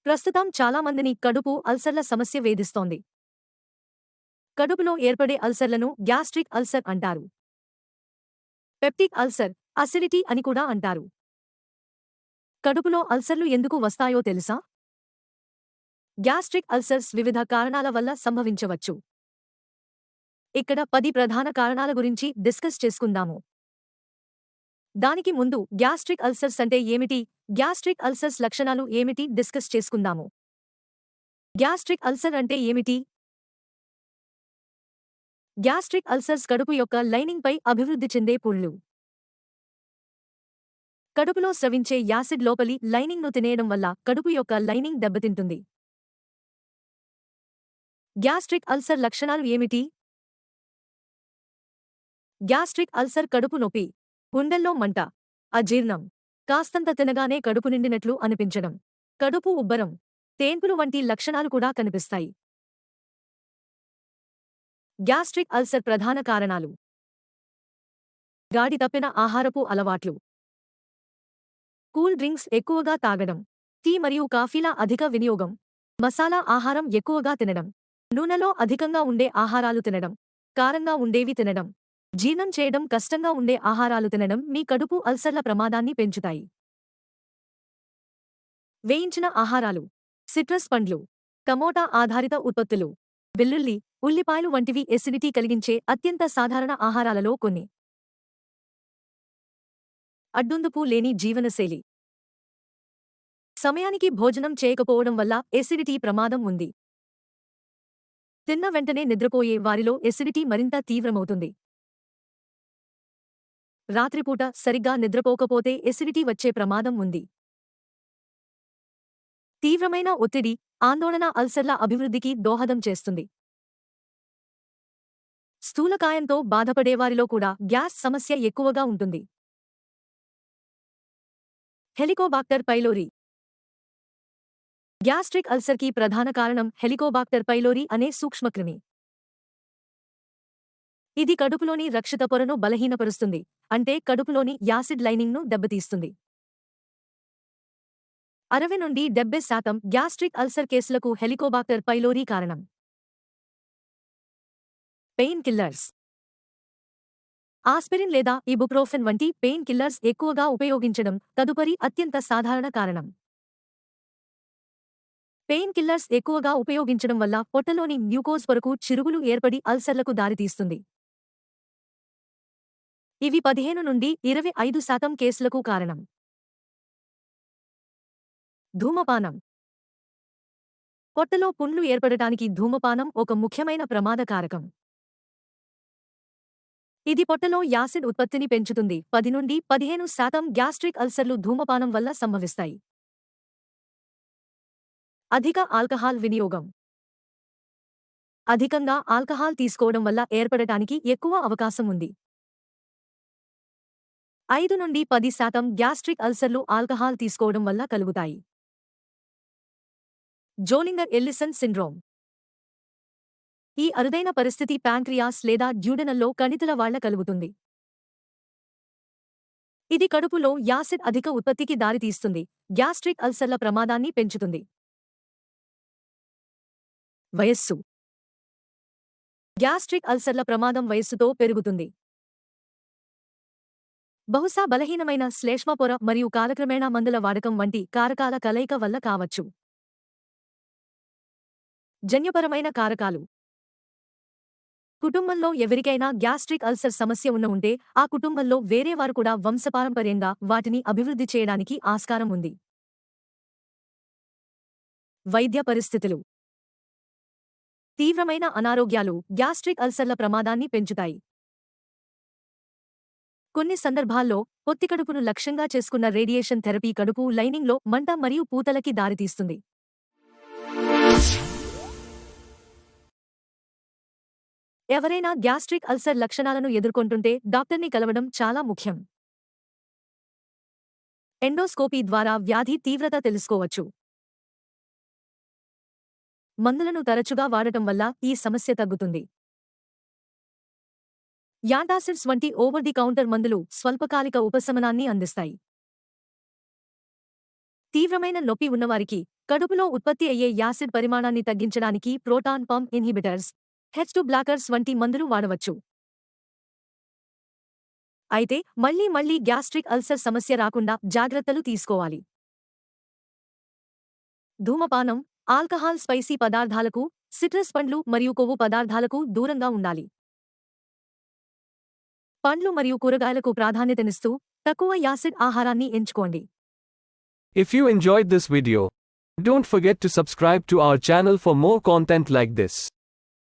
ప్రస్తుతం చాలా మందిని కడుపు అల్సర్ల సమస్య వేధిస్తోంది. కడుపులో ఏర్పడే అల్సర్లను గ్యాస్ట్రిక్ అల్సర్ అంటారు. పెప్టిక్ అల్సర్, అసిడిటీ అని కూడా అంటారు. కడుపులో అల్సర్లు ఎందుకు వస్తాయో తెలుసా? గ్యాస్ట్రిక్ అల్సర్స్ వివిధ కారణాల వల్ల సంభవించవచ్చు. ఇక్కడ 10 ప్రధాన కారణాల గురించి డిస్కస్ చేసుకుందాము. దానికి ముందు గ్యాస్ట్రిక్ అల్సర్స్ అంటే ఏమిటి? గ్యాస్ట్రిక్ అల్సర్స్ లక్షణాలు ఏమిటి డిస్కస్ చేసుకుందాము. గ్యాస్ట్రిక్ అల్సర్ అంటే ఏమిటి? గ్యాస్ట్రిక్ అల్సర్స్ కడుపు యొక్క లైనింగ్పై అభివృద్ధి చెందే పుళ్ళు. కడుపులో స్రవించే యాసిడ్ లోపలి లైనింగ్ను తినేయడం వల్ల కడుపు యొక్క లైనింగ్ దెబ్బతింటుంది. గ్యాస్ట్రిక్ అల్సర్ లక్షణాలు ఏమిటి? గ్యాస్ట్రిక్ అల్సర్ కడుపు నొప్పి, గుండెల్లో మంట, అజీర్ణం, కాస్తంత తినగానే కడుపు నిండినట్లు అనిపించడం, కడుపు ఉబ్బరం, తేన్పులు వంటి లక్షణాలు కూడా కనిపిస్తాయి. గ్యాస్ట్రిక్ అల్సర్ ప్రధాన కారణాలు: గాడి తప్పిన ఆహారపు అలవాట్లు, కూల్ డ్రింక్స్ ఎక్కువగా తాగడం, టీ మరియు కాఫీల అధిక వినియోగం, మసాలా ఆహారం ఎక్కువగా తినడం, నూనెలో అధికంగా ఉండే ఆహారాలు తినడం, కారంగా ఉండేవి తినడం, జీర్ణం చేయడం కష్టంగా ఉండే ఆహారాలు తినడం మీ కడుపు అల్సర్ల ప్రమాదాన్ని పెంచుతాయి. వేయించిన ఆహారాలు, సిట్రస్ పండ్లు, టమోటా ఆధారిత ఉత్పత్తులు, వెల్లుల్లి, ఉల్లిపాయలు వంటివి ఎసిడిటీ కలిగించే అత్యంత సాధారణ ఆహారాలలో కొన్ని. అడ్డుందుపు లేని జీవనశైలి. సమయానికి భోజనం చేయకపోవడం వల్ల ఎసిడిటీ ప్రమాదం ఉంది. తిన్న వెంటనే నిద్రపోయే వారిలో ఎసిడిటీ మరింత తీవ్రమవుతుంది. రాత్రిపూట సరిగ్గా నిద్రపోకపోతే ఎసిడిటీ వచ్చే ప్రమాదం ఉంది. తీవ్రమైన ఒత్తిడి, ఆందోళన అల్సర్ల అభివృద్ధికి దోహదం చేస్తుంది. స్థూలకాయంతో బాధపడేవారిలో కూడా గ్యాస్ సమస్య ఎక్కువగా ఉంటుంది. Helicobacter pylori. గ్యాస్ట్రిక్ అల్సర్కి ప్రధాన కారణం హెలికోబాక్టర్ పైలోరీ అనే సూక్ష్మక్రిమి. ఇది కడుపులోని రక్షిత పొరను బలహీనపరుస్తుంది, అంటే కడుపులోని యాసిడ్ లైనింగ్ను దెబ్బతీస్తుంది. 60 నుండి 70% గ్యాస్ట్రిక్ అల్సర్ కేసులకు హెలికోబాక్టర్ పైలోరీ కారణం. Pain killers. ఆస్పిరిన్ లేదా ఇబుప్రోఫెన్ వంటి పెయిన్ కిల్లర్స్ ఎక్కువగా ఉపయోగించడం తదుపరి అత్యంత సాధారణ కారణం. పెయిన్ కిల్లర్స్ ఎక్కువగా ఉపయోగించడం వల్ల పొట్టలోని మ్యూకోజ్ పొరకు చిరుగులు ఏర్పడి అల్సర్లకు దారితీస్తుంది. ఇవి 15 నుండి 25% కేసులకు కారణం. ధూమపానం. పొట్టలో పుండ్లు ఏర్పడటానికి ధూమపానం ఒక ముఖ్యమైన ప్రమాద కారకం. ఇది పొట్టలో యాసిడ్ ఉత్పత్తిని పెంచుతుంది. 10 నుండి 15% గ్యాస్ట్రిక్ అల్సర్లు ధూమపానం వల్ల సంభవిస్తాయి. అధిక ఆల్కహాల్ వినియోగం. అధికంగా ఆల్కహాల్ తీసుకోవడం వల్ల ఏర్పడటానికి ఎక్కువ అవకాశం ఉంది. 5 నుండి 10% గ్యాస్ట్రిక్ అల్సర్లు ఆల్కహాల్ తీసుకోవడం వల్ల కలుగుతాయి. Zollinger Ellison syndrome. ఈ అరుదైన పరిస్థితి ప్యాంక్రియాస్ లేదా డ్యూడెనల్లో కణితుల వాళ్ల కలుగుతుంది. ఇది కడుపులో యాసిడ్ అధిక ఉత్పత్తికి దారితీస్తుంది, గ్యాస్ట్రిక్ అల్సర్ల ప్రమాదాన్ని పెంచుతుంది. వయస్సు. గ్యాస్ట్రిక్ అల్సర్ల ప్రమాదం వయస్సుతో పెరుగుతుంది. బహుశా బలహీనమైన శ్లేష్మ పొర మరియు కాలక్రమేణా మందుల వాడకం వంటి కారకాల కలయిక వల్ల కావచ్చు. జన్యుపరమైన కారకాలు. కుటుంబంలో ఎవరికైనా గ్యాస్ట్రిక్ అల్సర్ సమస్య ఉంటే ఆ కుటుంబంలో వేరేవారు కూడా వంశపారంపర్యంగా వాటిని అభివృద్ధి చేయడానికి ఆస్కారం ఉంది. వైద్య పరిస్థితులు. తీవ్రమైన అనారోగ్యాలు గ్యాస్ట్రిక్ అల్సర్ల ప్రమాదాన్ని పెంచుతాయి. కొన్ని సందర్భాల్లో పొత్తికడుపును లక్ష్యంగా చేసుకున్న రేడియేషన్ థెరపీ కడుపు లైనింగ్లో మంట మరియు పూతలకి దారితీస్తుంది. ఎవరైనా గ్యాస్ట్రిక్ అల్సర్ లక్షణాలను ఎదుర్కొంటుంటే డాక్టర్ని కలవడం చాలా ముఖ్యం. ఎండోస్కోపీ ద్వారా వ్యాధి తీవ్రత తెలుసుకోవచ్చు. మందులను తరచుగా వాడటం వల్ల ఈ సమస్య తగ్గుతుంది. యాంటాసిడ్స్ వంటి ఓవర్ ది కౌంటర్ మందులు స్వల్పకాలిక ఉపశమనాన్ని అందిస్తాయి. తీవ్రమైన నొప్పి ఉన్నవారికి కడుపులో ఉత్పత్తి అయ్యే యాసిడ్ పరిమాణాన్ని తగ్గించడానికి proton pump inhibitors, H2 blockers వంటి మందులు వాడవచ్చు. అయితే మళ్లీ గ్యాస్ట్రిక్ అల్సర్ సమస్య రాకుండా జాగ్రత్తలు తీసుకోవాలి. ధూమపానం, ఆల్కహాల్, స్పైసీ పదార్థాలకు, సిట్రస్ పండ్లు మరియు కొవ్వు పదార్థాలకు దూరంగా ఉండాలి. పండ్లు మరియు కూరగాయలకు ప్రాధాన్యతనిస్తూ తక్కువ యాసిడ్ ఆహారాన్ని ఎంచుకోండి. If you enjoyed this video, don't forget to subscribe to our channel for more content like this.